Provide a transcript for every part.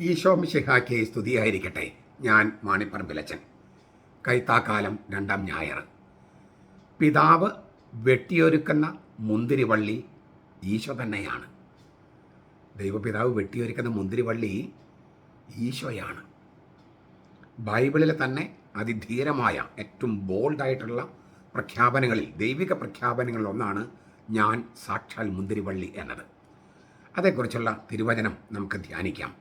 ഈശോ മിശിഹായ്ക്ക് സ്തുതിയായിരിക്കട്ടെ. ഞാൻ മാണിപ്പറമ്പിലച്ചൻ. കൈത്താക്കാലം 2-ാം ഞായർ. പിതാവ് വെട്ടിയൊരുക്കുന്ന മുന്തിരിവള്ളി ഈശോ തന്നെയാണ്. ദൈവപിതാവ് വെട്ടിയൊരുക്കുന്ന മുന്തിരിവള്ളി ഈശോയാണ്. ബൈബിളിലെ തന്നെ അതിധീരമായ ഏറ്റവും ബോൾഡായിട്ടുള്ള പ്രഖ്യാപനങ്ങളിൽ, ദൈവിക പ്രഖ്യാപനങ്ങളിൽ ഒന്നാണ് ഞാൻ സാക്ഷാൽ മുന്തിരിവള്ളി എന്നത്. അതേക്കുറിച്ചുള്ള തിരുവചനം നമുക്ക് ധ്യാനിക്കാം.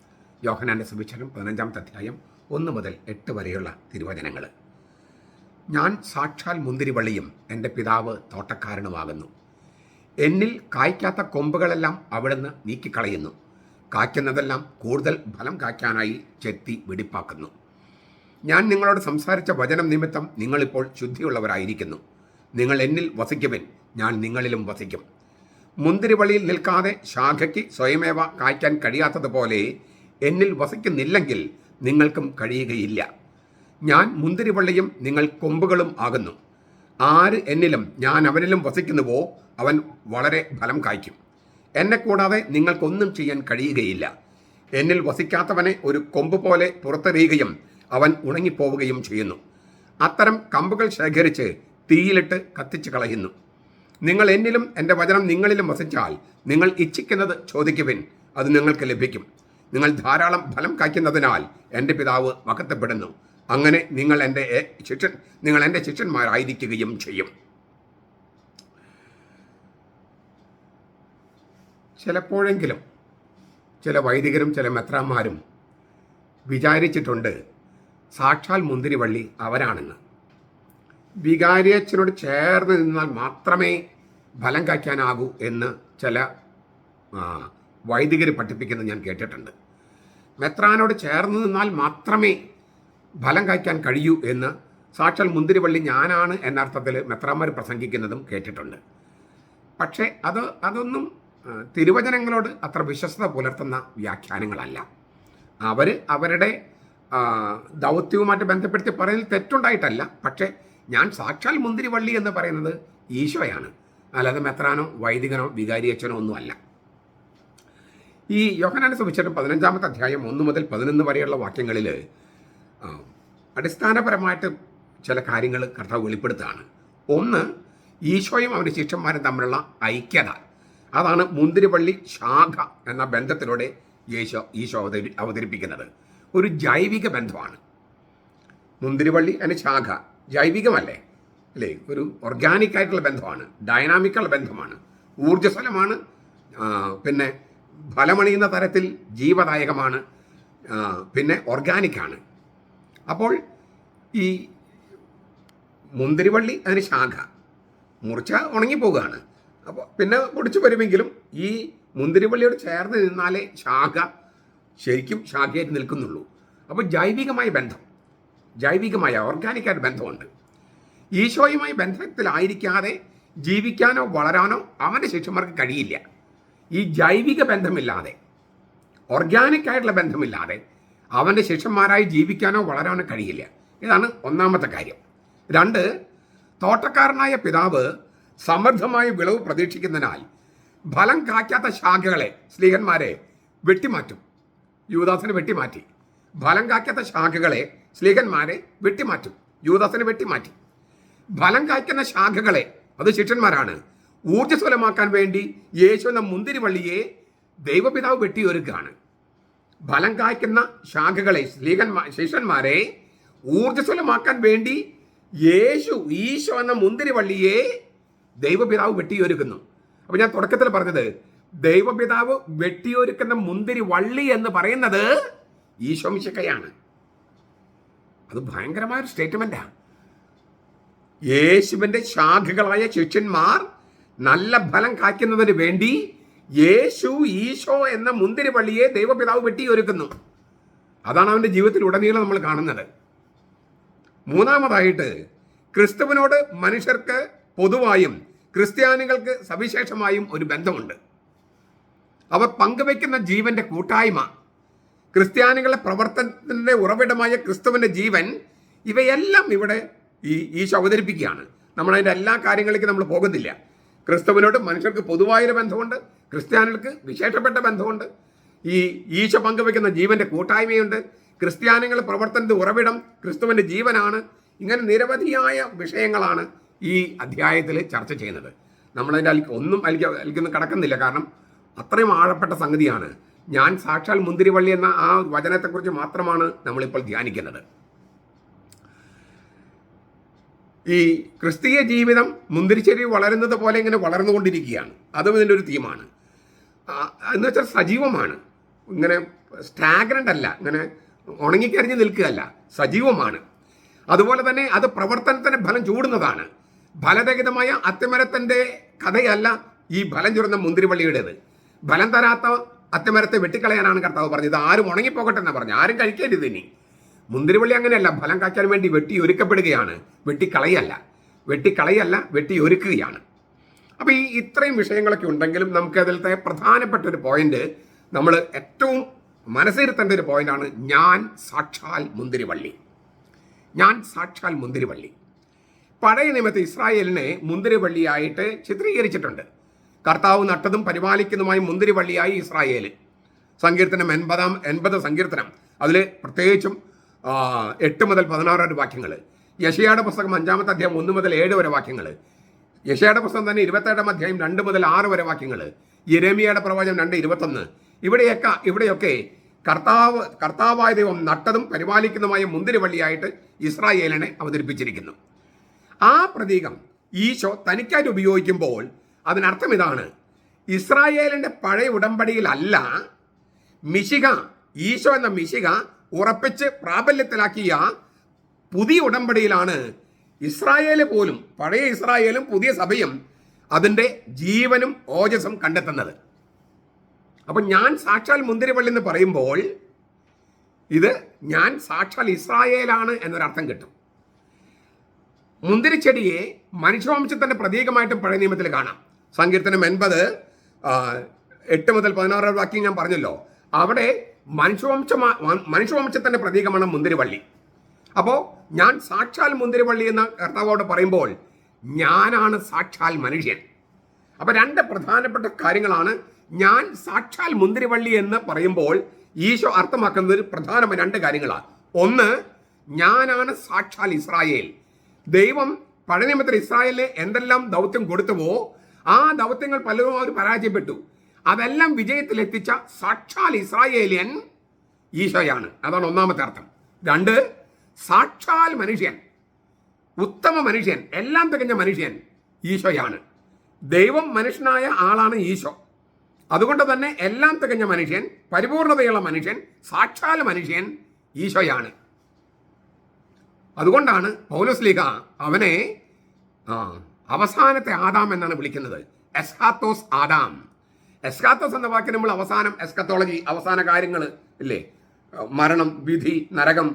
യോഹന്നാന്റെ സുവിശേഷം 15-ാമത്തെ അധ്യായം 1 മുതൽ 8 വരെയുള്ള തിരുവചനങ്ങൾ. ഞാൻ സാക്ഷാൽ മുന്തിരിവള്ളിയും എൻ്റെ പിതാവ് തോട്ടക്കാരനുമാകുന്നു. എന്നിൽ കായ്ക്കാത്ത കൊമ്പുകളെല്ലാം അവിടുന്ന് നീക്കിക്കളയുന്നു. കായ്ക്കുന്നതെല്ലാം കൂടുതൽ ഫലം കായ്ക്കാനായി ചെത്തി വെടിപ്പാക്കുന്നു. ഞാൻ നിങ്ങളോട് സംസാരിച്ച വചനം നിമിത്തം നിങ്ങളിപ്പോൾ ശുദ്ധിയുള്ളവരായിരിക്കുന്നു. നിങ്ങൾ എന്നിൽ വസിക്കുവിൻ, ഞാൻ നിങ്ങളിലും വസിക്കും. മുന്തിരിവള്ളിയിൽ നിൽക്കാതെ ശാഖയ്ക്ക് സ്വയമേവ കായ്ക്കാൻ കഴിയാത്തതുപോലെ എന്നിൽ വസിക്കുന്നില്ലെങ്കിൽ നിങ്ങൾക്കും കഴിയുകയില്ല. ഞാൻ മുന്തിരിവള്ളിയും നിങ്ങൾ കൊമ്പുകളും ആകുന്നു. ആര് എന്നിലും ഞാൻ അവനിലും വസിക്കുന്നുവോ അവൻ വളരെ ഫലം കായ്ക്കും. എന്നെ കൂടാതെ നിങ്ങൾക്കൊന്നും ചെയ്യാൻ കഴിയുകയില്ല. എന്നിൽ വസിക്കാത്തവനെ ഒരു കൊമ്പ് പോലെ പുറത്തെറിയുകയും അവൻ ഉണങ്ങിപ്പോവുകയും ചെയ്യുന്നു. അത്തരം കമ്പുകൾ ശേഖരിച്ച് തീയിലിട്ട് കത്തിച്ച് കളയുന്നു. നിങ്ങൾ എന്നിലും എൻ്റെ വചനം നിങ്ങളിലും വസിച്ചാൽ നിങ്ങൾ ഇച്ഛിക്കുന്നത് ചോദിക്കുവിൻ, അത് നിങ്ങൾക്ക് ലഭിക്കും. നിങ്ങൾ ധാരാളം ഫലം കായ്ക്കുന്നതിനാൽ എൻ്റെ പിതാവ് മഹത്വപ്പെടുന്നു. അങ്ങനെ നിങ്ങൾ എൻ്റെ ശിഷ്യന്മാരായിരിക്കുകയും ചെയ്യും. ചിലപ്പോഴെങ്കിലും ചില വൈദികരും ചില മെത്രാന്മാരും വിചാരിച്ചിട്ടുണ്ട് സാക്ഷാൽ മുന്തിരിവള്ളി അവരാണെന്ന്. വികാരിയച്ഛനോട് ചേർന്ന് നിന്നാൽ മാത്രമേ ഫലം കായ്ക്കാനാകൂ എന്ന് ചില വൈദികർ പഠിപ്പിക്കുന്നത് ഞാൻ കേട്ടിട്ടുണ്ട്. മെത്രാനോട് ചേർന്ന് നിന്നാൽ മാത്രമേ ഫലം കായ്ക്കാൻ കഴിയൂ എന്ന് സാക്ഷാൽ മുന്തിരിവള്ളി ഞാനാണ് എന്നർത്ഥത്തിൽ മെത്രാന്മാർ പ്രസംഗിക്കുന്നതും കേട്ടിട്ടുണ്ട്. പക്ഷേ അതൊന്നും തിരുവചനങ്ങളോട് അത്ര വിശ്വസ്തത പുലർത്തുന്ന വ്യാഖ്യാനങ്ങളല്ല. അവരുടെ ദൗത്യവുമായിട്ട് ബന്ധപ്പെടുത്തി പറയുന്നതിൽ തെറ്റുണ്ടായിട്ടല്ല. പക്ഷേ ഞാൻ സാക്ഷാൽ മുന്തിരിവള്ളി എന്ന് പറയുന്നത് ഈശോയാണ്, അല്ലാതെ മെത്രാനോ വൈദികനോ വികാരിയച്ഛനോ ഒന്നുമല്ല. ഈ യോഹന്നാന്റെ സുവിശേഷം 15-ാമത്തെ അധ്യായം 1 മുതൽ 11 വരെയുള്ള വാക്യങ്ങളിൽ അടിസ്ഥാനപരമായിട്ട് ചില കാര്യങ്ങൾ കർത്താവ് വെളിപ്പെടുത്തുകയാണ്. ഒന്ന്, ഈശോയും അവൻ്റെ ശിഷ്യന്മാരും തമ്മിലുള്ള ഐക്യത. അതാണ് മുന്തിരിവള്ളി ശാഖ എന്ന ബന്ധത്തിലൂടെ ഈശോ അവതരിപ്പിക്കുന്നത്. ഒരു ജൈവിക ബന്ധമാണ് മുന്തിരിവള്ളി. അതിന് ശാഖ ജൈവികമല്ലേ, അല്ലേ? ഒരു ഓർഗാനിക് ആയിട്ടുള്ള ബന്ധമാണ്, ഡൈനാമിക്കുള്ള ബന്ധമാണ്, ഊർജ്ജസ്വലമാണ്, പിന്നെ ഫലമണിയുന്ന തരത്തിൽ ജീവദായകമാണ്, പിന്നെ ഓർഗാനിക്കാണ്. അപ്പോൾ ഈ മുന്തിരിവള്ളി അതിന് ശാഖ മുറിച്ച ഉണങ്ങിപ്പോവുകയാണ്. അപ്പോൾ പിന്നെ പൊടിച്ചു വരുമെങ്കിലും ഈ മുന്തിരിവള്ളിയോട് ചേർന്ന് നിന്നാലേ ശാഖ ശരിക്കും ശാഖയായിട്ട് നിൽക്കുന്നുള്ളൂ. അപ്പോൾ ജൈവികമായ ഓർഗാനിക്കായിട്ട് ബന്ധമുണ്ട്. ഈശോയുമായി ബന്ധത്തിലായിരിക്കാതെ ജീവിക്കാനോ വളരാനോ അവൻ്റെ ശിഷ്യന്മാർക്ക് കഴിയില്ല. ഈ ജൈവിക ബന്ധമില്ലാതെ, ഓർഗാനിക്കായിട്ടുള്ള ബന്ധമില്ലാതെ അവൻ്റെ ശിഷ്യന്മാരായി ജീവിക്കാനോ വളരാനോ കഴിയില്ല. ഇതാണ് ഒന്നാമത്തെ കാര്യം. 2, തോട്ടക്കാരനായ പിതാവ് സമൃദ്ധമായ വിളവ് പ്രതീക്ഷിക്കുന്നതിനാൽ ഫലം കായ്ക്കാത്ത ശാഖകളെ സ്ലീഹന്മാരെ വെട്ടിമാറ്റും. യൂദാസിനെ വെട്ടിമാറ്റി. ഫലം കായ്ക്കാത്ത ശാഖകളെ സ്ലീഹന്മാരെ വെട്ടിമാറ്റും. യൂദാസിനെ വെട്ടിമാറ്റി. ഫലം കായ്ക്കുന്ന ശാഖകളെ, അത് ശിഷ്യന്മാരാണ്, ഊർജ്ജസ്വലമാക്കാൻ വേണ്ടി യേശു എന്ന മുന്തിരിവള്ളിയെ ദൈവപിതാവ് വെട്ടിയൊരുക്കുകയാണ്. ഫലം കായ്ക്കുന്ന ശാഖകളെ ശിഷ്യന്മാരെ ഊർജ്ജസ്വലമാക്കാൻ വേണ്ടി ഈശോ എന്ന മുന്തിരിവള്ളിയെ ദൈവപിതാവ് വെട്ടിയൊരുക്കുന്നു. അപ്പോൾ ഞാൻ തുടക്കത്തിൽ പറഞ്ഞത് ദൈവപിതാവ് വെട്ടിയൊരുക്കുന്ന മുന്തിരിവള്ളി എന്ന് പറയുന്നത് ഈശോ മിശിഹായാണ്. അത് ഭയങ്കരമായൊരു സ്റ്റേറ്റ്മെന്റാണ്. യേശുവിൻ്റെ ശാഖകളായ ശിഷ്യന്മാർ നല്ല ഫലം കായ്ക്കുന്നതിന് വേണ്ടി ഈശോ എന്ന മുന്തിരിവള്ളിയെ ദൈവപിതാവ് വെട്ടിയൊരുക്കുന്നു. അതാണ് അവൻ്റെ ജീവിതത്തിൽ ഉടനീളം നമ്മൾ കാണുന്നത്. മൂന്നാമതായിട്ട്, ക്രിസ്തുവിനോട് മനുഷ്യർക്ക് പൊതുവായും ക്രിസ്ത്യാനികൾക്ക് സവിശേഷമായും ഒരു ബന്ധമുണ്ട്. അവർ പങ്കുവയ്ക്കുന്ന ജീവന്റെ കൂട്ടായ്മ, ക്രിസ്ത്യാനികളുടെ പ്രവർത്തനത്തിൻ്റെ ഉറവിടമായ ക്രിസ്തുവിൻ്റെ ജീവൻ, ഇവയെല്ലാം ഇവിടെ ഈശോ അവതരിപ്പിക്കുകയാണ്. നമ്മളതിൻ്റെ എല്ലാ കാര്യങ്ങളിലേക്ക് നമ്മൾ പോകുന്നില്ല. ക്രിസ്തുവിനോട് മനുഷ്യർക്ക് പൊതുവായൊരു ബന്ധമുണ്ട്, ക്രിസ്ത്യാനികൾക്ക് വിശേഷപ്പെട്ട ബന്ധമുണ്ട്. ഈ ഈശോ പങ്കുവെക്കുന്ന ജീവന്റെ കൂട്ടായ്മയുണ്ട്. ക്രിസ്ത്യാനികളുടെ പ്രവർത്തനത്തിന്റെ ഉറവിടം ക്രിസ്തുവിന്റെ ജീവനാണ്. ഇങ്ങനെ നിരവധിയായ വിഷയങ്ങളാണ് ഈ അധ്യായത്തിൽ ചർച്ച ചെയ്യുന്നത്. നമ്മളതിൻ്റെ അതിലേക്കൊന്നും കടക്കുന്നില്ല, കാരണം അത്രയും ആഴപ്പെട്ട സംഗതിയാണ്. ഞാൻ സാക്ഷാൽ മുന്തിരിവള്ളി എന്ന ആ വചനത്തെക്കുറിച്ച് മാത്രമാണ് നമ്മളിപ്പോൾ ധ്യാനിക്കുന്നത്. ഈ ക്രിസ്തീയ ജീവിതം മുന്തിരിച്ചെടി വളരുന്നത് പോലെ ഇങ്ങനെ വളർന്നുകൊണ്ടിരിക്കുകയാണ്. അതും ഇതിൻ്റെ ഒരു തീമാണ്. എന്ന് വെച്ചാൽ സജീവമാണ്, ഇങ്ങനെ സ്റ്റാഗ്നൻ്റ് അല്ല, ഇങ്ങനെ ഉണങ്ങിക്കരിഞ്ഞ് നിൽക്കുകയല്ല, സജീവമാണ്. അതുപോലെ തന്നെ അത് പ്രവർത്തനത്തിന് ഫലം ചൂടുന്നതാണ്. ഫലരഹിതമായ അത്തിമരത്തിൻ്റെ കഥയല്ല ഈ ഫലം ചുരുന്ന മുന്തിരിവള്ളിയുടേത്. ഫലം തരാത്ത അത്തിമരത്തെ വെട്ടിക്കളയാനാണ് കർത്താവ് പറഞ്ഞത്. ആരും ഉണങ്ങിപ്പോകട്ടെ എന്നാണ് പറഞ്ഞു, ആരും കഴിക്കരുത്. ഇനി മുന്തിരിവള്ളി അങ്ങനെയല്ല, ഫലം കായ്ക്കാൻ വേണ്ടി വെട്ടി ഒരുക്കപ്പെടുകയാണ്, വെട്ടിക്കളയല്ല, വെട്ടി ഒരുക്കുകയാണ്. അപ്പോൾ ഈ ഇത്രയും വിഷയങ്ങളൊക്കെ ഉണ്ടെങ്കിലും നമുക്കതിലത്തെ പ്രധാനപ്പെട്ട ഒരു പോയിന്റ്, നമ്മൾ ഏറ്റവും മനസ്സിരുത്തേണ്ട ഒരു പോയിന്റാണ് ഞാൻ സാക്ഷാൽ മുന്തിരിവള്ളി. ഞാൻ സാക്ഷാൽ മുന്തിരിവള്ളി. പഴയ നിയമത്തിൽ ഇസ്രായേലിനെ മുന്തിരിവള്ളിയായിട്ട് ചിത്രീകരിച്ചിട്ടുണ്ട്. കർത്താവ് നട്ടതും പരിപാലിക്കുന്നതുമായ മുന്തിരിവള്ളിയായി ഇസ്രായേൽ. സങ്കീർത്തനം 80 സങ്കീർത്തനം, അതിൽ പ്രത്യേകിച്ചും 8 മുതൽ 16 വാക്യങ്ങൾ. യെശയ്യായുടെ പുസ്തകം 5-ാമത്തെ അധ്യായം 1 മുതൽ 7 വരെ വാക്യങ്ങൾ. യെശയ്യായുടെ പുസ്തകം തന്നെ 27-ാം അധ്യായം 2 മുതൽ 6 വരെ വാക്യങ്ങൾ. യെരേമിയയുടെ പ്രവചനം 2:21. ഇവിടെയൊക്കെ കർത്താവായ ദൈവം നട്ടതും പരിപാലിക്കുന്നതുമായ മുന്തിരിവള്ളിയായിട്ട് ഇസ്രായേലിനെ അവതരിപ്പിച്ചിരിക്കുന്നു. ആ പ്രതീകം ഈശോ തനിക്കായിട്ട് ഉപയോഗിക്കുമ്പോൾ അതിനർത്ഥം ഇതാണ്: ഇസ്രായേലിൻ്റെ പഴയ ഉടമ്പടിയിലല്ല മിശിഹ, ഈശോ എന്ന മിശിഹ ഉറപ്പിച്ച് പ്രാബല്യത്തിലാക്കിയ പുതിയ ഉടമ്പടിയിലാണ് ഇസ്രായേൽ പോലും, പഴയ ഇസ്രായേലും പുതിയ സഭയും അതിൻ്റെ ജീവനും ഓജസ്സും കണ്ടെത്തുന്നത്. അപ്പം ഞാൻ സാക്ഷാൽ മുന്തിരിവള്ളി എന്ന് പറയുമ്പോൾ ഇത് ഞാൻ സാക്ഷാൽ ഇസ്രായേലാണ് എന്നൊരർത്ഥം കിട്ടും. മുന്തിരിച്ചെടിയെ മനുഷ്യവംശത്തിൻ്റെ പ്രതീകമായിട്ടും പഴയ നിയമത്തിൽ കാണാം. സങ്കീർത്തനം 80 8 മുതൽ 16 വാക്യം ഞാൻ പറഞ്ഞല്ലോ. അവിടെ മനുഷ്യവംശത്തിൻ്റെ പ്രതീകമാണ് മുന്തിരിവള്ളി. അപ്പോൾ ഞാൻ സാക്ഷാൽ മുന്തിരിവള്ളി എന്ന കർത്താവോട് പറയുമ്പോൾ ഞാനാണ് സാക്ഷാൽ മനുഷ്യൻ. അപ്പോൾ 2 പ്രധാനപ്പെട്ട കാര്യങ്ങളാണ് ഞാൻ സാക്ഷാൽ മുന്തിരിവള്ളി എന്ന് പറയുമ്പോൾ ഈശോ അർത്ഥമാക്കുന്നത്. പ്രധാനമായ 2 കാര്യങ്ങളാണ്. ഒന്ന്, ഞാനാണ് സാക്ഷാൽ ഇസ്രായേൽ. ദൈവം പഴയ നിയമത്തിൽ ഇസ്രായേലിന് എന്തെല്ലാം ദൗത്യം കൊടുത്തുവോ ആ ദൗത്യങ്ങൾ പലതും അവർ പരാജയപ്പെട്ടു. അതെല്ലാം വിജയത്തിലെത്തിച്ച സാക്ഷാൽ ഇസ്രായേലിയൻ ഈശോയാണ്. അതാണ് ഒന്നാമത്തെ അർത്ഥം. 2, സാക്ഷാൽ മനുഷ്യൻ, ഉത്തമ മനുഷ്യൻ, എല്ലാം തികഞ്ഞ മനുഷ്യൻ ഈശോയാണ്. ദൈവം മനുഷ്യനായ ആളാണ് ഈശോ. അതുകൊണ്ട് തന്നെ എല്ലാം തികഞ്ഞ മനുഷ്യൻ, പരിപൂർണതയുള്ള മനുഷ്യൻ, സാക്ഷാൽ മനുഷ്യൻ ഈശോയാണ്. അതുകൊണ്ടാണ് പൗലോസ്ലീഹ അവനെ അവസാനത്തെ ആദാം എന്നാണ് വിളിക്കുന്നത്. എസ്കാത്തോസ് ആദാം. എസ്കാത്തോസ് എന്ന വാക്കിന് നമ്മൾ അവസാനം, എസ്കത്തോളജി, അവസാന കാര്യങ്ങൾ ഇല്ലേ, മരണം, വിധി, നരകം,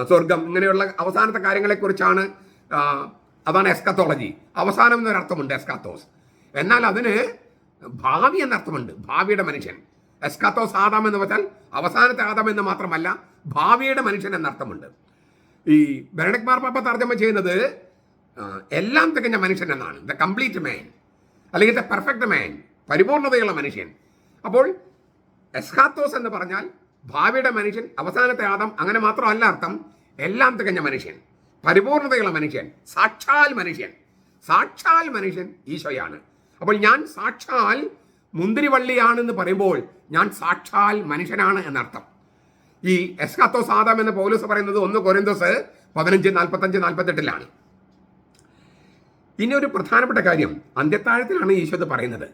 സ്വർഗം, ഇങ്ങനെയുള്ള അവസാനത്തെ കാര്യങ്ങളെക്കുറിച്ചാണ്. അതാണ് എസ്കത്തോളജി. അവസാനം എന്നൊരർത്ഥമുണ്ട് എസ്കാത്തോസ്. എന്നാൽ അതിന് ഭാവി എന്നർത്ഥമുണ്ട്, ഭാവിയുടെ മനുഷ്യൻ. എസ്കാത്തോസ് ആദാം എന്ന് വെച്ചാൽ അവസാനത്തെ ആദാം എന്ന് മാത്രമല്ല, ഭാവിയുടെ മനുഷ്യൻ എന്നർത്ഥമുണ്ട്. ഈ ബെനഡിക്ട് മാർപ്പാപ്പ തർജ്ജമ ചെയ്യുന്നത് എല്ലാം തികഞ്ഞ മനുഷ്യൻ എന്നാണ്, ദ കംപ്ലീറ്റ് മാൻ, അല്ലെങ്കിൽ ദ പെർഫെക്റ്റ് മാൻ, പരിപൂർണതയുള്ള മനുഷ്യൻ. അപ്പോൾ എസ്കാത്തോസ് എന്ന് പറഞ്ഞാൽ ഭാവിയുടെ മനുഷ്യൻ, അവസാനത്തെ ആദം, അങ്ങനെ മാത്രമല്ല അർത്ഥം, എല്ലാം തികഞ്ഞ മനുഷ്യൻ, പരിപൂർണതയുള്ള മനുഷ്യൻ, സാക്ഷാൽ മനുഷ്യൻ. സാക്ഷാൽ മനുഷ്യൻ ഈശോയാണ്. അപ്പോൾ ഞാൻ സാക്ഷാൽ മുന്തിരിവള്ളിയാണെന്ന് പറയുമ്പോൾ ഞാൻ സാക്ഷാൽ മനുഷ്യനാണ് എന്നർത്ഥം. ഈ എസ്കാത്തോസ് ആദാം എന്ന് പൗലോസ് പറയുന്നത് 1 കൊരിന്തോസ് 15:45-48 ഇനി ഒരു പ്രധാനപ്പെട്ട കാര്യം, അന്ത്യത്താഴത്തിലാണ് ഈശോ ഇത് പറയുന്നത്.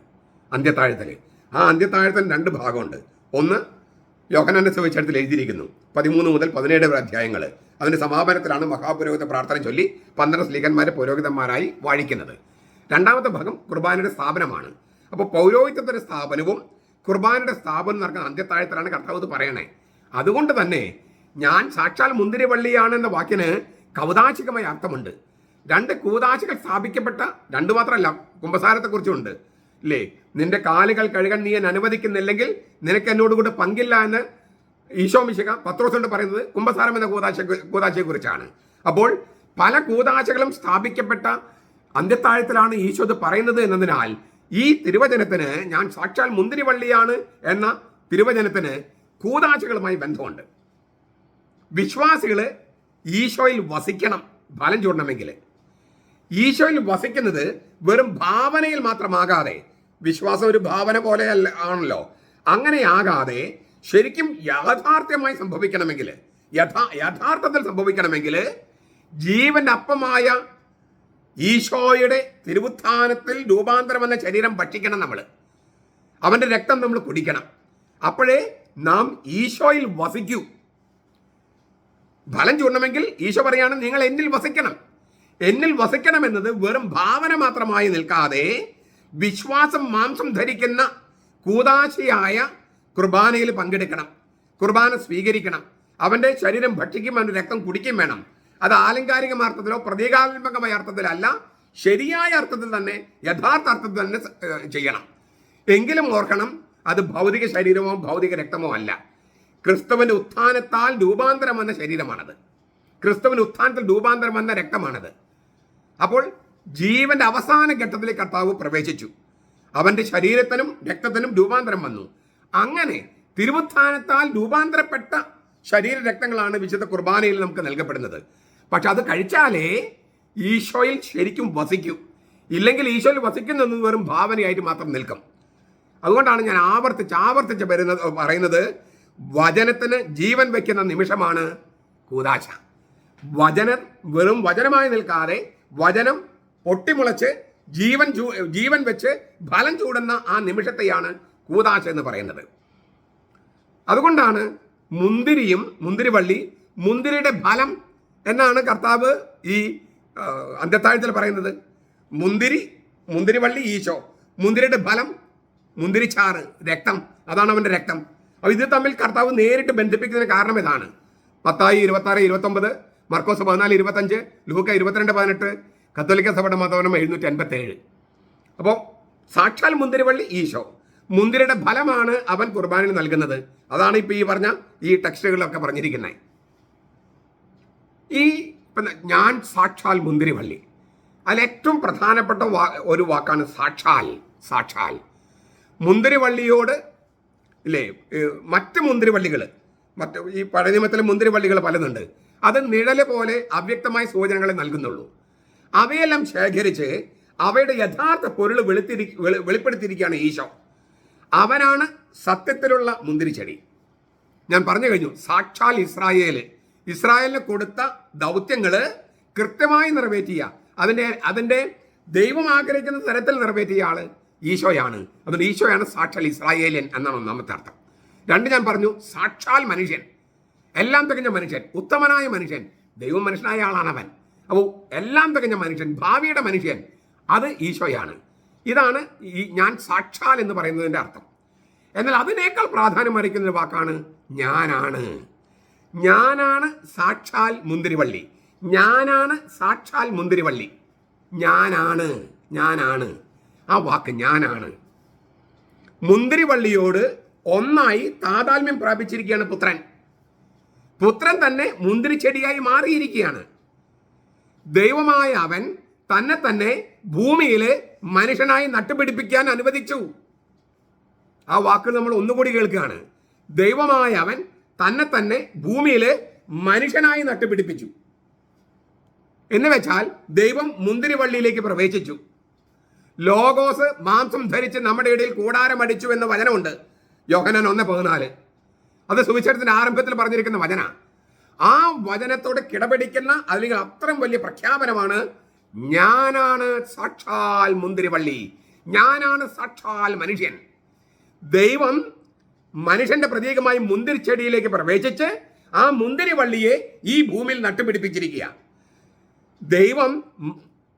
അന്ത്യത്താഴത്തിൽ, ആ അന്ത്യത്താഴത്തിന് 2 ഭാഗമുണ്ട്. ഒന്ന്, യോഹന്നാന്റെ സുവിശേഷത്തിൽ എഴുതിയിരിക്കുന്നു 13 മുതൽ 17 അധ്യായങ്ങൾ. അതിൻ്റെ സമാപനത്തിലാണ് മഹാപുരോഹിത പ്രാർത്ഥന ചൊല്ലി 12 സ്ലീഹന്മാരെ പുരോഹിതന്മാരായി വാഴിക്കുന്നത്. 2ാമത്തെ ഭാഗം കുർബാനയുടെ സ്ഥാപനമാണ്. അപ്പോൾ പൗരോഹിത്യത്തിൻ്റെ സ്ഥാപനവും കുർബാനയുടെ സ്ഥാപനം നടക്കുന്ന അന്ത്യത്താഴത്തിലാണ് കർത്താവ് ഇത് പറയണേ. അതുകൊണ്ട് തന്നെ ഞാൻ സാക്ഷാൽ മുന്തിരിവള്ളിയാണെന്ന വാക്കിന് കൗതാശികമായ അർത്ഥമുണ്ട്. 2 കൂതാശികൾ സ്ഥാപിക്കപ്പെട്ട, 2 മാത്രമല്ല, കുമ്പസാരത്തെക്കുറിച്ചുണ്ട് ഇല്ലേ. നിന്റെ കാലുകൾ കഴുകാൻ നീ എന്നെ അനുവദിക്കുന്നില്ലെങ്കിൽ നിനക്ക് എന്നോടുകൂടെ പങ്കില്ല എന്ന് ഈശോ മിശിഹ പത്രോസ് കൊണ്ട് പറയുന്നത് കുമ്പസാരം എന്ന കൂതാശയെക്കുറിച്ചാണ്. അപ്പോൾ പല കൂതാശകളും സ്ഥാപിക്കപ്പെട്ട അന്ത്യത്താഴത്തിലാണ് ഈശോ ഇത് പറയുന്നത് എന്നതിനാൽ ഈ തിരുവചനത്തിന് ഞാൻ സാക്ഷാൽ മുന്തിരിവള്ളിയാണ് എന്ന തിരുവചനത്തിന് കൂദാശകളുമായി ബന്ധമുണ്ട്. വിശ്വാസികൾ ഈശോയിൽ വസിക്കണം ഫലം ചൂടണമെങ്കിൽ. ഈശോയിൽ വസിക്കുന്നത് വെറും ഭാവനയിൽ മാത്രമാകാതെ, വിശ്വാസം ഒരു ഭാവന പോലെ ആണല്ലോ, അങ്ങനെയാകാതെ ശരിക്കും യാഥാർത്ഥ്യമായി സംഭവിക്കണമെങ്കിൽ, യഥാർത്ഥത്തിൽ സംഭവിക്കണമെങ്കിൽ ജീവന്റെ അപ്പമായ ഈശോയുടെ തിരുവുത്ഥാനത്തിൽ രൂപാന്തരം എന്ന ശരീരം ഭക്ഷിക്കണം. നമ്മൾ അവന്റെ രക്തം നമ്മൾ കുടിക്കണം. അപ്പോഴേ നാം ഈശോയിൽ വസിക്കൂ. ഫലം ചൂടണമെങ്കിൽ ഈശോ പറയാണ്, നിങ്ങൾ എന്നിൽ വസിക്കണം. എന്നിൽ വസിക്കണം എന്നത് വെറും ഭാവന മാത്രമായി നിൽക്കാതെ വിശ്വാസം മാംസം ധരിക്കുന്ന കൂദാശയായ കുർബാനയിൽ പങ്കെടുക്കണം, കുർബാന സ്വീകരിക്കണം, അവന്റെ ശരീരം ഭക്ഷിക്കും, അവന്റെ രക്തം കുടിക്കും വേണം. അത് ആലങ്കാരികമാർത്ഥത്തിലോ പ്രതീകാത്മകമായ അർത്ഥത്തിലല്ല, ശരിയായ അർത്ഥത്തിൽ തന്നെ, യഥാർത്ഥ അർത്ഥത്തിൽ തന്നെ ചെയ്യണം. എങ്കിലും ഓർക്കണം, അത് ഭൗതിക ശരീരമോ ഭൗതിക രക്തമോ അല്ല. ക്രിസ്തുവിന്റെ ഉത്ഥാനത്താൽ രൂപാന്തരം വന്ന ശരീരമാണത്. ക്രിസ്തുവിന്റെ ഉത്ഥാനത്തിൽ രൂപാന്തരം വന്ന രക്തമാണത്. അപ്പോൾ ജീവന്റെ അവസാന ഘട്ടത്തിലേക്ക് കർത്താവ് പ്രവേശിച്ചു. അവന്റെ ശരീരത്തിനും രക്തത്തിനും രൂപാന്തരം വന്നു. അങ്ങനെ തിരുവുത്ഥാനത്താൽ രൂപാന്തരപ്പെട്ട ശരീര രക്തങ്ങളാണ് വിശുദ്ധ കുർബാനയിൽ നമുക്ക് നൽകപ്പെടുന്നത്. പക്ഷെ അത് കഴിച്ചാലേ ഈശോയിൽ ശരിക്കും വസിക്കൂ. ഇല്ലെങ്കിൽ ഈശോയിൽ വസിക്കുന്നത് വെറും ഭാവനയായിട്ട് മാത്രം നിൽക്കും. അതുകൊണ്ടാണ് ഞാൻ ആവർത്തിച്ച് പറയുന്നത്, വചനത്തിന് ജീവൻ വയ്ക്കുന്ന നിമിഷമാണ് കൂദാശ. വചനം വെറും വചനമായി നിൽക്കാതെ വചനം പൊട്ടിമുളച്ച് ജീവൻ വെച്ച് ഫലം ചൂടുന്ന ആ നിമിഷത്തെയാണ് കൂദാശ എന്ന് പറയുന്നത്. അതുകൊണ്ടാണ് മുന്തിരിവള്ളി മുന്തിരിയുടെ ഫലം എന്നാണ് കർത്താവ് ഈ അന്ത്യത്താഴത്തിൽ പറയുന്നത്. മുന്തിരിവള്ളി ഈശോ, മുന്തിരിയുടെ ഫലം മുന്തിരിച്ചാറ്, രക്തം, അതാണ് അവന്റെ രക്തം. അപ്പോൾ ഇത് തമ്മിൽ കർത്താവ് നേരിട്ട് ബന്ധിപ്പിക്കുന്നതിന് കാരണം ഇതാണ്. മത്തായി 26-29, മർക്കോസ് 14-25, ലൂക്ക 22-18, കത്തോലിക്ക സഭയുടെ മതപഠനം 757. അപ്പോൾ സാക്ഷാൽ മുന്തിരിവള്ളി ഈശോ, മുന്തിരിയുടെ ഫലമാണ് അവൻ കുർബാനയിൽ നൽകുന്നത്. അതാണ് ഇപ്പോൾ ഈ പറഞ്ഞ ഈ ടെക്സ്റ്റുകളിലൊക്കെ പറഞ്ഞിരിക്കുന്നത്. ഞാൻ സാക്ഷാൽ മുന്തിരിവള്ളി, അതിൽ ഏറ്റവും പ്രധാനപ്പെട്ട ഒരു വാക്കാണ് സാക്ഷാൽ. മുന്തിരിവള്ളിയോട് ഇല്ലേ, മറ്റ് മുന്തിരിവള്ളികൾ, ഈ പഴയ നിയമത്തിലെ മുന്തിരിവള്ളികൾ പലതുണ്ട്. അത് നിഴല് പോലെ അവ്യക്തമായ സൂചനകളെ നൽകുന്നുള്ളൂ. അവയെല്ലാം ശേഖരിച്ച് അവയുടെ യഥാർത്ഥ പൊരുൾ വെളിപ്പെടുത്തിയിരിക്കുകയാണ് ഈശോ. അവനാണ് സത്യത്തിലുള്ള മുന്തിരിച്ചെടി. ഞാൻ പറഞ്ഞു കഴിഞ്ഞു, സാക്ഷാൽ ഇസ്രായേലിന് കൊടുത്ത ദൗത്യങ്ങൾ കൃത്യമായി നിറവേറ്റിയ, അതിൻ്റെ ദൈവം ആഗ്രഹിക്കുന്ന തരത്തിൽ നിറവേറ്റിയ ആള് ഈശോയാണ്. അതുകൊണ്ട് ഈശോയാണ് സാക്ഷാൽ ഇസ്രായേലിയൻ എന്നാണ് ഒന്നാമത്തെ അർത്ഥം. രണ്ട്, ഞാൻ പറഞ്ഞു സാക്ഷാൽ മനുഷ്യൻ, എല്ലാം തികഞ്ഞ മനുഷ്യൻ, ഉത്തമനായ മനുഷ്യൻ, ദൈവം മനുഷ്യനായ ആളാണ് അവൻ. അപ്പോൾ എല്ലാം തികഞ്ഞ മനുഷ്യൻ, ഭാവിയുടെ മനുഷ്യൻ, അത് ഈശോയാണ്. ഇതാണ് ഞാൻ സാക്ഷാൽ എന്ന് പറയുന്നതിൻ്റെ അർത്ഥം. എന്നാൽ അതിനേക്കാൾ പ്രാധാന്യം അർഹിക്കുന്ന ഒരു വാക്കാണ് ഞാനാണ് സാക്ഷാൽ മുന്തിരിവള്ളി. ഞാനാണ് സാക്ഷാൽ മുന്തിരിവള്ളി. ഞാനാണ് ആ വാക്ക്, ഞാനാണ്. മുന്തിരിവള്ളിയോട് ഒന്നായി താതാത്മ്യം പ്രാപിച്ചിരിക്കുകയാണ് പുത്രൻ തന്നെ മുന്തിരിച്ചെടിയായി മാറിയിരിക്കുകയാണ്. ദൈവമായ അവൻ തന്നെ ഭൂമിയിൽ മനുഷ്യനായി നട്ടുപിടിപ്പിക്കാൻ അനുവദിച്ചു. ആ വാക്ക് നമ്മൾ ഒന്നുകൂടി കേൾക്കുകയാണ്. ദൈവമായ അവൻ തന്നെ ഭൂമിയിൽ മനുഷ്യനായി നട്ടുപിടിപ്പിച്ചു എന്ന് വെച്ചാൽ ദൈവം മുന്തിരിവള്ളിയിലേക്ക് പ്രവേശിച്ചു. ലോഗോസ് മാംസം ധരിച്ച് നമ്മുടെ ഇടയിൽ കൂടാരമടിച്ചു എന്ന വചനമുണ്ട്, യോഹന്നാൻ 1:14. അത് സുവിശേഷത്തിന്റെ ആരംഭത്തിൽ പറഞ്ഞിരിക്കുന്ന വചന. ആ വചനത്തോട് കിടപിടിക്കുന്ന അല്ലെങ്കിൽ അത്രയും വലിയ പ്രഖ്യാപനമാണ്, ഞാനാണ് സാക്ഷാൽ മുന്തിരിവള്ളി, ഞാനാണ് സാക്ഷാൽ മനുഷ്യൻ. ദൈവം മനുഷ്യന്റെ പ്രതീകമായി മുന്തിരിച്ചെടിയിലേക്ക് പ്രവേശിച്ച് ആ മുന്തിരിവള്ളിയെ ഈ ഭൂമിയിൽ നട്ടുപിടിപ്പിച്ചിരിക്കുക. ദൈവം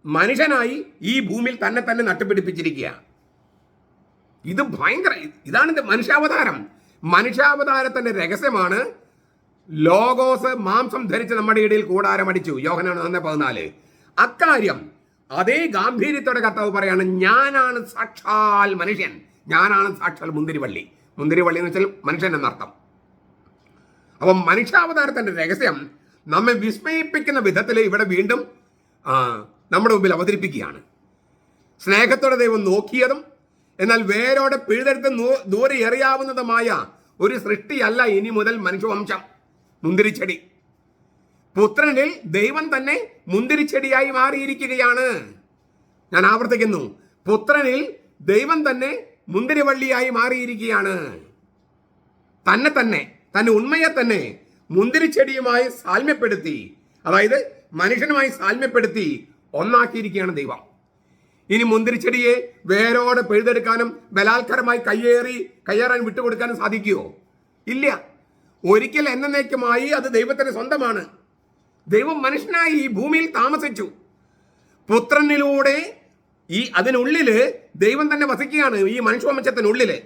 മനുഷ്യനായി ഈ ഭൂമിയിൽ തന്നെ നട്ടുപിടിപ്പിച്ചിരിക്കുക. ഇത് ഇതാണ് മനുഷ്യാവതാരം. മനുഷ്യാവതാരത്തിന്റെ രഹസ്യമാണ് ലോഗോസ് മാംസം ധരിച്ച് നമ്മുടെ ഇടയിൽ കൂടാരമടിച്ചു, യോഹന്നാൻ 1:14. അക്കാര്യം അതേ ഗാംഭീര്യത്തോടെ കർത്താവ് പറയാണ്, ഞാനാണ് സാക്ഷാൽ മനുഷ്യൻ, ഞാനാണ് സാക്ഷാൽ മുന്തിരിവള്ളി. മുന്തിരിവള്ളി എന്ന് വെച്ചാൽ മനുഷ്യൻ എന്നർത്ഥം. അപ്പം മനുഷ്യാവതാരത്തിന്റെ രഹസ്യം നമ്മെ വിസ്മയിപ്പിക്കുന്ന വിധത്തിൽ ഇവിടെ വീണ്ടും നമ്മുടെ മുമ്പിൽ അവതരിപ്പിക്കുകയാണ്. സ്നേഹത്തോടെ ദൈവം നോക്കിയതും എന്നാൽ വേരോടെ പിഴുതെടുത്ത് ദൂരെ എറിയാവുന്നതുമായ ഒരു സൃഷ്ടിയല്ല ഇനി മുതൽ മനുഷ്യവംശം. മുന്തിരിച്ചെടി, പുത്രനിൽ ദൈവം തന്നെ മുന്തിരിച്ചെടിയായി മാറിയിരിക്കുകയാണ്. ഞാൻ ആവർത്തിക്കുന്നു, പുത്രനിൽ ദൈവം തന്നെ മുന്തിരിവള്ളിയായി മാറിയിരിക്കുകയാണ്. തന്റെ ഉണ്മയെ തന്നെ മുന്തിരിച്ചെടിയുമായി സാമ്യപ്പെടുത്തി, അതായത് മനുഷ്യനുമായി സാമ്യപ്പെടുത്തി ഒന്നാക്കിയിരിക്കുകയാണ് ദൈവം. ഇനി മുന്തിരിച്ചെടിയെ വേരോടെ പിഴുതെടുക്കാനും ബലാത്കാരമായി കയ്യേറാൻ വിട്ടുകൊടുക്കാനും സാധിക്കുമോ? ഇല്ല. ഒരിക്കൽ എന്നേക്കുമായി അത് ദൈവത്തിന് സ്വന്തമാണ്. ദൈവം മനുഷ്യനായി ഈ ഭൂമിയിൽ താമസിച്ചു. പുത്രനിലൂടെ അതിനുള്ളില് ദൈവം തന്നെ വസിക്കുകയാണ്, ഈ മനുഷ്യവംശത്തിനുള്ളില്.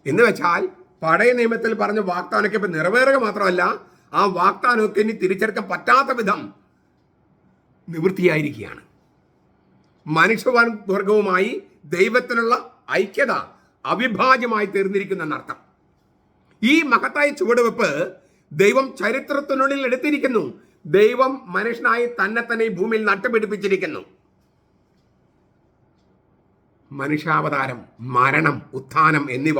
എന്ന് വെച്ചാൽ പഴയ നിയമത്തിൽ പറഞ്ഞ വാഗ്ദാനമൊക്കെ ഇപ്പം നിറവേറുക മാത്രമല്ല, ആ വാഗ്ദാനമൊക്കെ ഇനി തിരിച്ചെടുക്കാൻ പറ്റാത്ത വിധം നിവൃത്തിയായിരിക്കുകയാണ്. മനുഷ്യവർഗവുമായി ദൈവത്തിനുള്ള ഐക്യത അവിഭാജ്യമായി തീർന്നിരിക്കുന്നെന്നർത്ഥം. ഈ മഹത്തായ ചുവടുവെപ്പ് ദൈവം ചരിത്രത്തിനുള്ളിൽ എടുത്തിരിക്കുന്നു. ദൈവം മനുഷ്യനായി തന്നെ ഈ ഭൂമിയിൽ നട്ടുപിടിപ്പിച്ചിരിക്കുന്നു. മനുഷ്യാവതാരം, മരണം, ഉത്ഥാനം എന്നിവ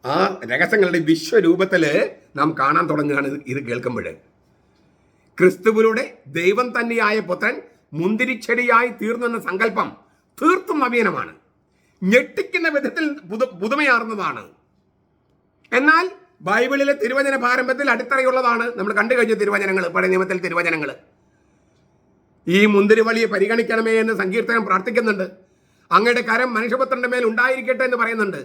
ആ രഹസ്യങ്ങളുടെ വിശ്വരൂപത്തിൽ നാം കാണാൻ തുടങ്ങുകയാണ് ഇത് കേൾക്കുമ്പോൾ. ക്രിസ്തുവിലൂടെ ദൈവം തന്നെയായ പുത്രൻ മുന്തിരിച്ചെടിയായി തീർന്നെന്ന സങ്കല്പം തീർത്തും നവീനമാണ്, ഞെട്ടിക്കുന്ന വിധത്തിൽ പുതുമയാർന്നതാണ്. എന്നാൽ ബൈബിളിലെ തിരുവചന പാരമ്പര്യത്തിൽ അടിത്തറയുള്ളതാണ്. നമ്മൾ കണ്ടു കഴിഞ്ഞ തിരുവചനങ്ങൾ, പഴയ നിയമത്തിൽ തിരുവചനങ്ങൾ. ഈ മുന്തിരിവള്ളിയെ പരിഗണിക്കണമേ എന്ന് സങ്കീർത്തനം പ്രാർത്ഥിക്കുന്നുണ്ട്. അങ്ങയുടെ കരം മനുഷ്യപുത്രന്റെ മേൽ ഉണ്ടായിരിക്കട്ടെ എന്ന് പറയുന്നുണ്ട്.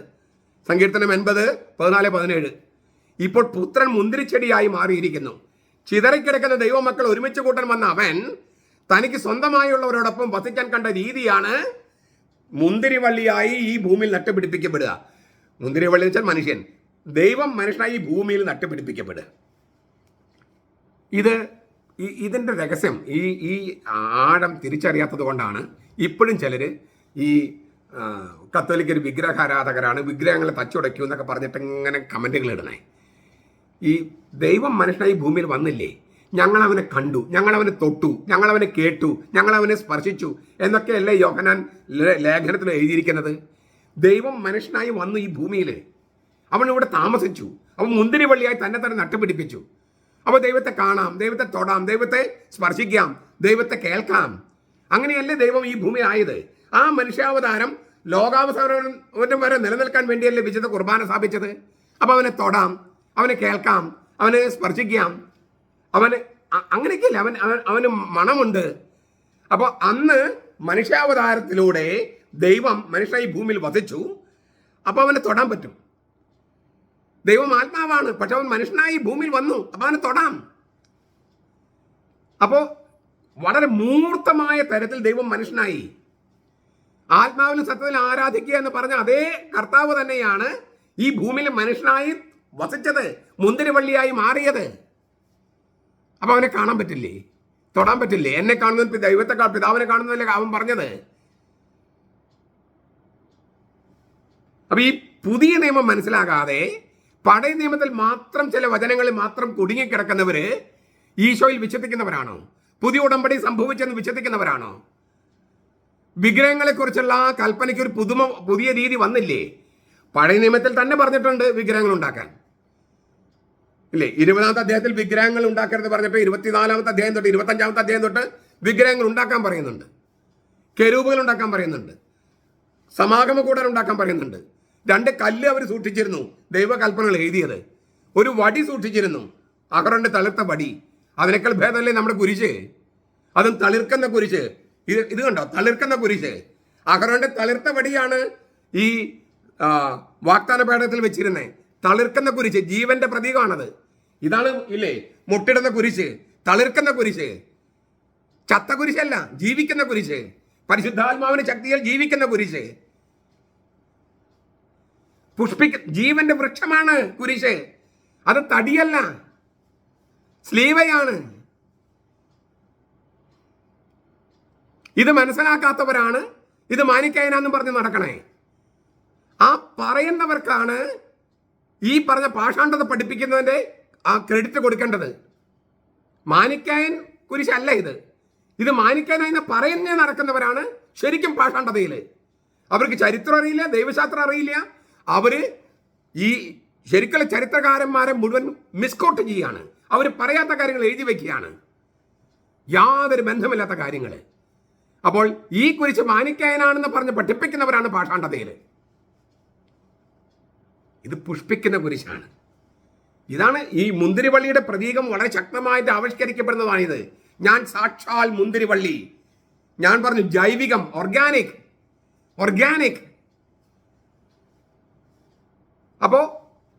സങ്കീർത്തനം 80:14-17. ഇപ്പോൾ പുത്രൻ മുന്തിരിച്ചെടിയായി മാറിയിരിക്കുന്നു. ചിതറിക്കിടക്കുന്ന ദൈവമക്കൾ ഒരുമിച്ച് കൂട്ടാൻ വന്ന അവൻ തനിക്ക് സ്വന്തമായുള്ളവരോടൊപ്പം വസിക്കാൻ കണ്ട രീതിയാണ് മുന്തിരിവള്ളിയായി ഈ ഭൂമിയിൽ നട്ടുപിടിപ്പിക്കപ്പെടുക. മുന്തിരിവള്ളി എന്ന് വെച്ചാൽ മനുഷ്യൻ. ദൈവം മനുഷ്യനായി ഈ ഭൂമിയിൽ നട്ടുപിടിപ്പിക്കപ്പെടുക. ഇതിൻ്റെ രഹസ്യം, ഈ ആഴം തിരിച്ചറിയാത്തത് കൊണ്ടാണ് ഇപ്പോഴും ചിലർ ഈ കത്തോലിക്കർ വിഗ്രഹാരാധകരാണ്, വിഗ്രഹങ്ങളെ തച്ചുടയ്ക്കും എന്നൊക്കെ പറഞ്ഞിട്ട് ഇങ്ങനെ കമൻറ്റുകൾ ഇടണേ. ഈ ദൈവം മനുഷ്യനായി ഭൂമിയിൽ വന്നില്ലേ, ഞങ്ങളവനെ കണ്ടു, ഞങ്ങളവനെ തൊട്ടു, ഞങ്ങളവനെ കേട്ടു, ഞങ്ങളവനെ സ്പർശിച്ചു എന്നൊക്കെയല്ലേ യോഹന്നാൻ ലേഖനത്തിൽ എഴുതിയിരിക്കുന്നത്. ദൈവം മനുഷ്യനായി വന്നു ഈ ഭൂമിയിൽ, അവൻ ഇവിടെ താമസിച്ചു, അവൻ മുന്തിരിവള്ളിയായി തന്നെ നട്ടുപിടിപ്പിച്ചു. അപ്പോൾ ദൈവത്തെ കാണാം, ദൈവത്തെ തൊടാം, ദൈവത്തെ സ്പർശിക്കാം, ദൈവത്തെ കേൾക്കാം. അങ്ങനെയല്ലേ ദൈവം ഈ ഭൂമിയിലായത്. ആ മനുഷ്യാവതാരം ലോകാവസാനം വരെ നിലനിൽക്കാൻ വേണ്ടിയല്ലേ വിശുദ്ധ കുർബാന സ്ഥാപിച്ചത്. അപ്പോൾ അവനെ തൊടാം, അവനെ കേൾക്കാം, അവനെ സ്പർശിക്കാം, അങ്ങനെയൊക്കെയല്ലേ അവന് മണമുണ്ട്. അപ്പോൾ അന്ന് മനുഷ്യാവതാരത്തിലൂടെ ദൈവം മനുഷ്യനായി ഭൂമിയിൽ വസിച്ചു. അപ്പോൾ അവനെ തൊടാൻ പറ്റും. ദൈവം ആത്മാവാണ്, പക്ഷെ അവൻ മനുഷ്യനായി ഭൂമിയിൽ വന്നു, അപ്പോൾ അവനെ തൊടാം. അപ്പോൾ വളരെ മൂർത്തമായ തരത്തിൽ ദൈവം മനുഷ്യനായി. ആത്മാവിലും സത്യത്തിൽ ആരാധിക്കുക എന്ന് പറഞ്ഞ അതേ കർത്താവ് തന്നെയാണ് ഈ ഭൂമിയിൽ മനുഷ്യനായി വസിച്ചത്, മുന്തിരിവള്ളിയായി മാറിയത്. അപ്പൊ അവനെ കാണാൻ പറ്റില്ലേ, തൊടാൻ പറ്റില്ലേ? എന്നെ കാണുന്ന ദൈവത്തെക്കാൾ പിതാവിനെ കാണുന്നതല്ലേ അവൻ പറഞ്ഞത്. അപ്പൊ ഈ പുതിയ നിയമം മനസ്സിലാകാതെ പഴയ നിയമത്തിൽ മാത്രം ചില വചനങ്ങളിൽ മാത്രം കുടുങ്ങിക്കിടക്കുന്നവര് ഈശോയിൽ വിശ്വസിക്കുന്നവരാണോ? പുതിയ ഉടമ്പടി സംഭവിച്ചെന്ന് വിശ്വസിക്കുന്നവരാണോ? വിഗ്രഹങ്ങളെക്കുറിച്ചുള്ള ആ കൽപ്പനയ്ക്ക് ഒരു പുതിയ രീതി വന്നില്ലേ? പഴയ നിയമത്തിൽ തന്നെ പറഞ്ഞിട്ടുണ്ട് വിഗ്രഹങ്ങൾ ഉണ്ടാക്കാൻ, ഇല്ലേ? 20-ാമത്തെ അധ്യായത്തിൽ വിഗ്രഹങ്ങൾ ഉണ്ടാക്കരുത് പറഞ്ഞിട്ട് 24-ാമത്തെ അധ്യായം തൊട്ട് 25-ാമത്തെ അധ്യായം തൊട്ട് വിഗ്രഹങ്ങൾ ഉണ്ടാക്കാൻ പറയുന്നുണ്ട്. കെരൂബുകൾ ഉണ്ടാക്കാൻ പറയുന്നുണ്ട്, സമാഗമ കൂടാരം ഉണ്ടാക്കാൻ പറയുന്നുണ്ട്. 2 കല്ല് അവർ സൂക്ഷിച്ചിരുന്നു, ദൈവകൽപ്പനകൾ എഴുതിയത്. ഒരു വടി സൂക്ഷിച്ചിരുന്നു, അഹറോന്റെ തളിർത്ത വടി. അതിനേക്കാൾ ഭേദമല്ലേ നമ്മുടെ കുരിശ്, അതും തളിർക്കുന്ന കുരിശ്. ഇത് കണ്ടോ, തളിർക്കുന്ന കുരിശ്. അഹറോന്റെ തളിർത്ത വടിയാണ് ഈ വാഗ്ദാന പേടകത്തിൽ വെച്ചിരുന്നത്. തളിർക്കുന്ന കുരിശ് ജീവന്റെ പ്രതീകമാണത്. ഇതാണ് ഇല്ലേ മുട്ടിടുന്ന കുരിശ്, തളിർക്കുന്ന കുരിശ്. ചത്ത കുരിശല്ല, ജീവിക്കുന്ന കുരിശ്. പരിശുദ്ധാത്മാവിന്റെ ശക്തിയിൽ ജീവിക്കുന്ന കുരിശ്. ജീവന്റെ വൃക്ഷമാണ് കുരിശ്. അത് തടിയല്ല, സ്ലീവയാണ്. ഇത് മനസ്സിലാക്കാത്തവരാണ് ഇത് മാനിക്കായനാന്നും പറഞ്ഞ് നടക്കണേ. ആ പറയുന്നവർക്കാണ് ഈ പറഞ്ഞ പാഷാണ്ഡത പഠിപ്പിക്കുന്നതിൻ്റെ ആ ക്രെഡിറ്റ് കൊടുക്കേണ്ടത്. മാനിക്കായൻ കുരിശല്ല ഇത് മാനിക്കാനായി പറയുന്നേ നടക്കുന്നവരാണ് ശരിക്കും പാഷാണ്ഡതയിൽ. അവർക്ക് ചരിത്രം അറിയില്ല, ദൈവശാസ്ത്രം അറിയില്ല. അവര് ഈ ശരിക്കുള്ള ചരിത്രകാരന്മാരെ മുഴുവൻ മിസ്കോട്ട് ചെയ്യാണ്. അവർ പറയാത്ത കാര്യങ്ങൾ എഴുതി വയ്ക്കുകയാണ്, യാതൊരു ബന്ധമില്ലാത്ത കാര്യങ്ങൾ. അപ്പോൾ ഈ കുരിശ് മാനിക്കായനാണെന്ന് പറഞ്ഞ് പഠിപ്പിക്കുന്നവരാണ് പാഷാണ്ഡതയിൽ. ഇത് പുഷ്പിക്കുന്ന കുരിശാണ്. ഇതാണ് ഈ മുന്തിരിവള്ളിയുടെ പ്രതീകം. വളരെ ശക്തമായിട്ട് ആവിഷ്കരിക്കപ്പെടുന്നതാണിത്. ഞാൻ സാക്ഷാൽ മുന്തിരിവള്ളി. ഞാൻ പറഞ്ഞു ജൈവികം, ഓർഗാനിക്. അപ്പോ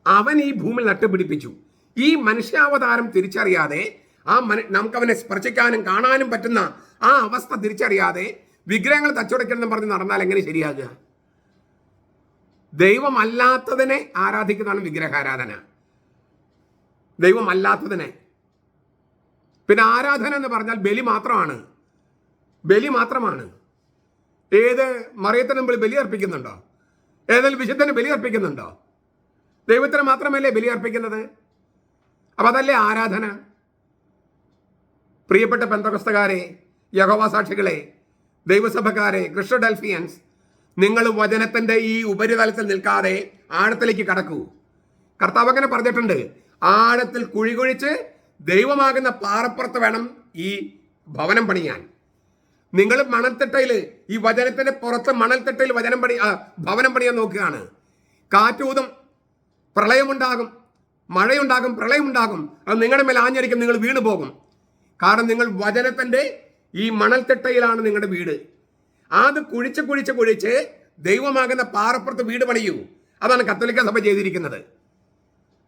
അവൻ ഈ ഭൂമിയിൽ നട്ടുപിടിപ്പിച്ചു. ഈ മനുഷ്യാവതാരം തിരിച്ചറിയാതെ, നമുക്കവനെ സ്പർശിക്കാനും കാണാനും പറ്റുന്ന ആ അവസ്ഥ തിരിച്ചറിയാതെ വിഗ്രഹങ്ങൾ തച്ചുടയ്ക്കണമെന്ന് പറഞ്ഞ് നടന്നാൽ എങ്ങനെ ശരിയാകുക? ദൈവമല്ലാത്തതിനെ ആരാധിക്കുന്നതാണ് വിഗ്രഹാരാധന. ദൈവമല്ലാത്തതിനെ. പിന്നെ ആരാധന എന്ന് പറഞ്ഞാൽ ബലി മാത്രമാണ്. ഏത് മറിയത്തിന് മുമ്പിൽ ബലി അർപ്പിക്കുന്നുണ്ടോ? ഏതെങ്കിലും വിശുദ്ധന് ബലി അർപ്പിക്കുന്നുണ്ടോ? ദൈവത്തിന് മാത്രമല്ലേ ബലി അർപ്പിക്കുന്നത്? അപ്പം അതല്ലേ ആരാധന? പ്രിയപ്പെട്ട പെന്തക്കോസ്തകാരെ, യഹോവ സാക്ഷികളെ, ദൈവസഭക്കാരെ, ക്രിസ്തുഡൽഫിയൻസ്, നിങ്ങൾ വചനത്തിൻ്റെ ഈ ഉപരിതലത്തിൽ നിൽക്കാതെ ആഴത്തിലേക്ക് കടക്കൂ. കർത്താവ് അങ്ങനെ പറഞ്ഞിട്ടുണ്ട്, ആഴത്തിൽ കുഴികുഴിച്ച് ദൈവമാകുന്ന പാറപ്പുറത്ത് വേണം ഈ ഭവനം പണിയാൻ. നിങ്ങൾ മണൽത്തിട്ടയിൽ, ഈ വചനത്തിന്റെ പുറത്ത് മണൽത്തിട്ടയിൽ ഭവനം പണിയാൻ നോക്കുകയാണ്. കാറ്റൂതും, പ്രളയമുണ്ടാകും, മഴയുണ്ടാകും, പ്രളയമുണ്ടാകും. അത് നിങ്ങളുടെ മേൽ ആഞ്ഞടിക്കും, നിങ്ങൾ വീണു പോകും. കാരണം നിങ്ങൾ വചനത്തിന്റെ ഈ മണൽത്തിട്ടയിലാണ് നിങ്ങളുടെ വീട്. അത് കുഴിച്ച് ദൈവമാകുന്ന പാറപ്പുറത്ത് വീട് പണിയൂ. അതാണ് കത്തോലിക്ക സഭ ചെയ്തിരിക്കുന്നത്.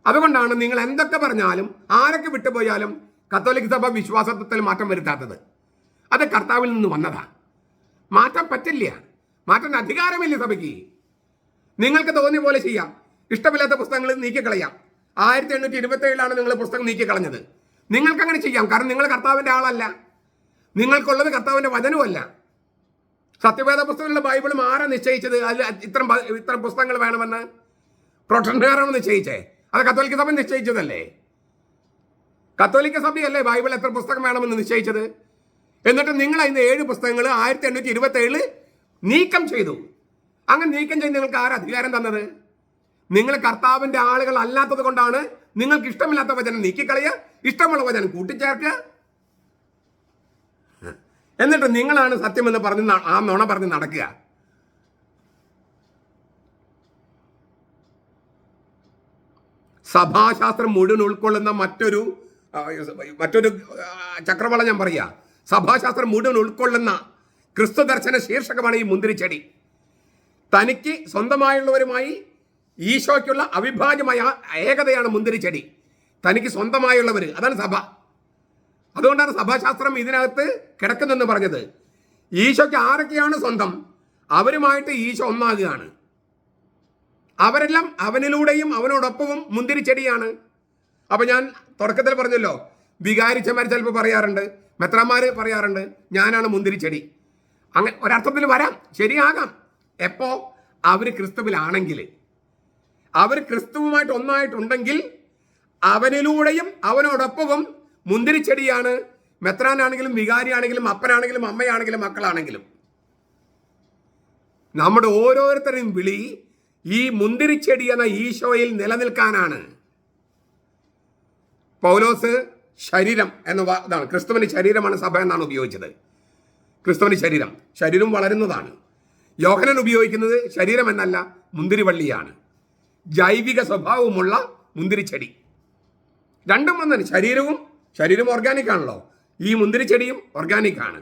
അതുകൊണ്ടാണ് നിങ്ങൾ എന്തൊക്കെ പറഞ്ഞാലും ആരൊക്കെ വിട്ടുപോയാലും കത്തോലിക്ക സഭ വിശ്വാസത്തിൽ മാറ്റം വരുത്താത്തത്. അത് കർത്താവിൽ നിന്ന് വന്നതാ. മാറ്റാൻ പറ്റില്ല, മാറ്റാൻ അധികാരമില്ല സഭയ്ക്ക്. നിങ്ങൾക്ക് തോന്നിയ പോലെ ചെയ്യാം. ഇഷ്ടമില്ലാത്ത പുസ്തകങ്ങൾ നീക്കിക്കളയാം. 1827 നിങ്ങൾ പുസ്തകം നീക്കിക്കളഞ്ഞത്. നിങ്ങൾക്ക് അങ്ങനെ ചെയ്യാം. കാരണം നിങ്ങൾ കർത്താവിൻ്റെ ആളല്ല. നിങ്ങൾക്കുള്ളത് കർത്താവിൻ്റെ വചനവുമല്ല. സത്യവേദ പുസ്തകങ്ങളുടെ ബൈബിളും ആരാ നിശ്ചയിച്ചത്? അതിൽ ഇത്തരം പുസ്തകങ്ങൾ വേണമെന്ന് പ്രൊട്ടസ്റ്റന്റുകാരാണ് നിശ്ചയിച്ചേ. അത് കത്തോലിക്ക സഭ നിശ്ചയിച്ചതല്ലേ? കത്തോലിക്ക സഭയല്ലേ ബൈബിൾ എത്ര പുസ്തകം വേണമെന്ന് നിശ്ചയിച്ചത്? എന്നിട്ട് നിങ്ങൾ അതിന് 7 പുസ്തകങ്ങൾ 1827 നീക്കം ചെയ്തു. അങ്ങനെ നീക്കം ചെയ്ത് നിങ്ങൾക്ക് ആരാ അധികാരം തന്നത്? നിങ്ങൾ കർത്താവിൻ്റെ ആളുകൾ അല്ലാത്തത് കൊണ്ടാണ് നിങ്ങൾക്ക് ഇഷ്ടമില്ലാത്ത വചനം നീക്കിക്കളയുക, ഇഷ്ടമുള്ള വചനം കൂട്ടിച്ചേർക്കുക. എന്നിട്ട് നിങ്ങളാണ് സത്യമെന്ന് പറഞ്ഞ് ആ നുണ പറഞ്ഞ് നടക്കുക. സഭാശാസ്ത്രം മുഴുവൻ ഉൾക്കൊള്ളുന്ന മറ്റൊരു ചക്രവള ഞാൻ പറയാ. സഭാശാസ്ത്രം മുഴുവൻ ഉൾക്കൊള്ളുന്ന ക്രിസ്തു ദർശന ശീർഷകമാണ് ഈ മുന്തിരിച്ചെടി. തനിക്ക് സ്വന്തമായുള്ളവരുമായി ഈശോയ്ക്കുള്ള അവിഭാജ്യമായ ഏകതയാണ് മുന്തിരിച്ചെടി. തനിക്ക് സ്വന്തമായുള്ളവർ, അതാണ് സഭ. അതുകൊണ്ടാണ് സഭാശാസ്ത്രം ഇതിനകത്ത് കിടക്കുന്നെന്ന് പറഞ്ഞത്. ഈശോയ്ക്ക് ആരൊക്കെയാണ് സ്വന്തം, അവരുമായിട്ട് ഈശോ ഒന്നാകുകയാണ്. അവരെല്ലാം അവനിലൂടെയും അവനോടൊപ്പവും മുന്തിരിച്ചെടിയാണ്. അപ്പം ഞാൻ തുടക്കത്തിൽ പറഞ്ഞല്ലോ, വികാരിച്ചമാർ ചിലപ്പോൾ പറയാറുണ്ട്, മെത്രാന്മാർ പറയാറുണ്ട്, ഞാനാണ് മുന്തിരിച്ചെടി. അങ്ങനെ ഒരർത്ഥത്തിൽ വരാം, ശരിയാകാം. എപ്പോ അവർ ക്രിസ്തുവിലാണെങ്കിൽ, അവർ ക്രിസ്തുവുമായിട്ട് ഒന്നായിട്ടുണ്ടെങ്കിൽ അവനിലൂടെയും അവനോടൊപ്പവും മുന്തിരിച്ചെടിയാണ്. മെത്രാനാണെങ്കിലും വികാരിയാണെങ്കിലും അപ്പനാണെങ്കിലും അമ്മയാണെങ്കിലും മക്കളാണെങ്കിലും നമ്മുടെ ഓരോരുത്തരെയും വിളി ഈ മുന്തിരിച്ചെടി എന്ന ഈശോയിൽ നിലനിൽക്കാനാണ്. പൗലോസ് ശരീരം എന്ന ഇതാണ്, ക്രിസ്തുവിന്റെ ശരീരമാണ് സഭ എന്നാണ് ഉപയോഗിച്ചത്. ക്രിസ്തുവിന്റെ ശരീരം വളരുന്നതാണ്. യോഹന്നാൻ ഉപയോഗിക്കുന്നത് ശരീരം എന്നല്ല, മുന്തിരിവള്ളിയാണ്. ജൈവിക സ്വഭാവമുള്ള മുന്തിരിച്ചെടി. രണ്ടും ഒന്നാണ്. ശരീരം ഓർഗാനിക് ആണല്ലോ, ഈ മുന്തിരിച്ചെടിയും ഓർഗാനിക് ആണ്.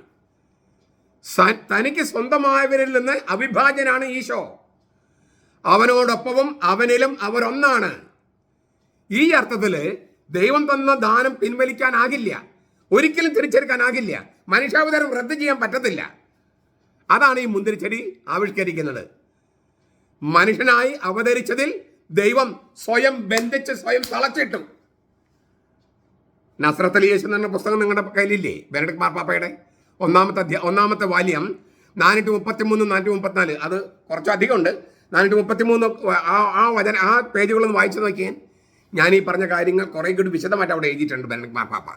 തനിക്ക് സ്വന്തമായവരിൽ നിന്ന് അവിഭാജ്യനാണ് ഈശോ. അവനോടൊപ്പവും അവനിലും അവരൊന്നാണ്. ഈ അർത്ഥത്തിൽ ദൈവം തന്ന ദാനം പിൻവലിക്കാനാകില്ല, ഒരിക്കലും തിരിച്ചെടുക്കാനാകില്ല, മനുഷ്യാവതാരം റദ്ദ് ചെയ്യാൻ പറ്റത്തില്ല. അതാണ് ഈ മുന്തിരിച്ചെടി ആവിഷ്കരിക്കുന്നത്. മനുഷ്യനായി അവതരിച്ചതിൽ ദൈവം സ്വയം ബന്ധിച്ച് സ്വയം തളച്ചിട്ടു. നസ്രത്തിൽ യേശു എന്ന പുസ്തകം നിങ്ങളുടെ കയ്യിലില്ലേ? ബെനഡിക്ട് മാർപ്പാപ്പയുടെ ഒന്നാമത്തെ വാല്യം 433 434. അത് കുറച്ചധികം ഉണ്ട്. 433 ആ പേജുകളൊന്ന് വായിച്ചു നോക്കിയാൽ ഞാൻ ഈ പറഞ്ഞ കാര്യങ്ങൾ കുറേ കൂടി വിശദമായിട്ട് അവിടെ എഴുതിയിട്ടുണ്ട്. ബെനഡിക്ട് മാർപ്പാപ്പ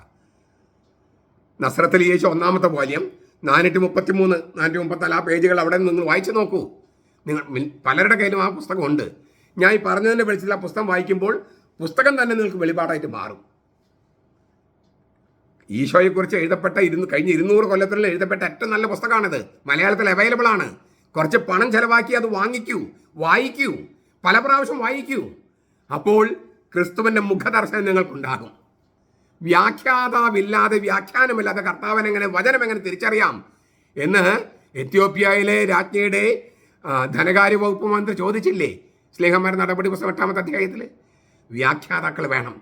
നസ്രത്തിൽ യേശു ഒന്നാമത്തെ വാല്യം 433 434 ആ പേജുകൾ അവിടെ നിങ്ങൾ വായിച്ചു നോക്കൂ. നിങ്ങൾ പലരുടെ കയ്യിലും ആ പുസ്തകം ഉണ്ട്. ഞാൻ ഈ പറഞ്ഞതിൻ്റെ വെളിച്ചത്തിൽ ആ പുസ്തകം വായിക്കുമ്പോൾ പുസ്തകം തന്നെ നിങ്ങൾക്ക് വെളിപാടായിട്ട് മാറും. ഈശോയെക്കുറിച്ച് എഴുതപ്പെട്ട കഴിഞ്ഞ 200 കൊല്ലത്തിൽ എഴുതപ്പെട്ട ഏറ്റവും നല്ല പുസ്തകമാണിത്. മലയാളത്തിൽ അവൈലബിൾ ആണ്. കുറച്ച് പണം ചെലവാക്കി അത് വായിക്കൂ, പല പ്രാവശ്യം വായിക്കൂ. അപ്പോൾ ക്രിസ്തുവിൻ്റെ മുഖദർശനം നിങ്ങൾക്കുണ്ടാകും. വ്യാഖ്യാതാവില്ലാതെ, വ്യാഖ്യാനമില്ലാതെ വചനം എങ്ങനെ തിരിച്ചറിയാം എന്ന് എത്യോപ്യയിലെ രാജ്ഞിയുടെ ധനകാര്യ വകുപ്പ് മന്ത്രി ചോദിച്ചില്ലേ? സ്ലേഹന്മാർ നടപടി പുസ്തകം 8-ാമത്തെ അധ്യായത്തിൽ. വ്യാഖ്യാതാക്കൾ വേണം.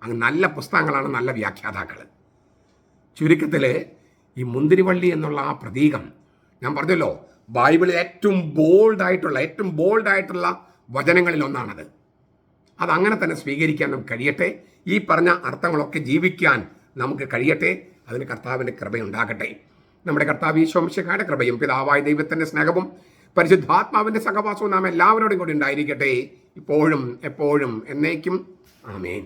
അങ്ങ് നല്ല പുസ്തകങ്ങളാണ് നല്ല വ്യാഖ്യാതാക്കൾ. ചുരുക്കത്തിൽ ഈ മുന്തിരിവള്ളി എന്നുള്ള ആ പ്രതീകം ഞാൻ പറഞ്ഞല്ലോ, ബൈബിളിൽ ഏറ്റവും ബോൾഡായിട്ടുള്ള വചനങ്ങളിൽ ഒന്നാണത്. അതങ്ങനെ തന്നെ സ്വീകരിക്കാൻ നമുക്ക് കഴിയട്ടെ. ഈ പറഞ്ഞ അർത്ഥങ്ങളൊക്കെ ജീവിക്കാൻ നമുക്ക് കഴിയട്ടെ. അതിന് കർത്താവിൻ്റെ കൃപയുണ്ടാകട്ടെ. നമ്മുടെ കർത്താവ് ഈശോ മിശിഹായുടെ കൃപയും പിതാവായ ദൈവത്തിൻ്റെ സ്നേഹവും പരിശുദ്ധാത്മാവിൻ്റെ സഹവാസവും നാം എല്ലാവരോടും കൂടി ഉണ്ടായിരിക്കട്ടെ, ഇപ്പോഴും എപ്പോഴും എന്നേക്കും. ആമേൻ.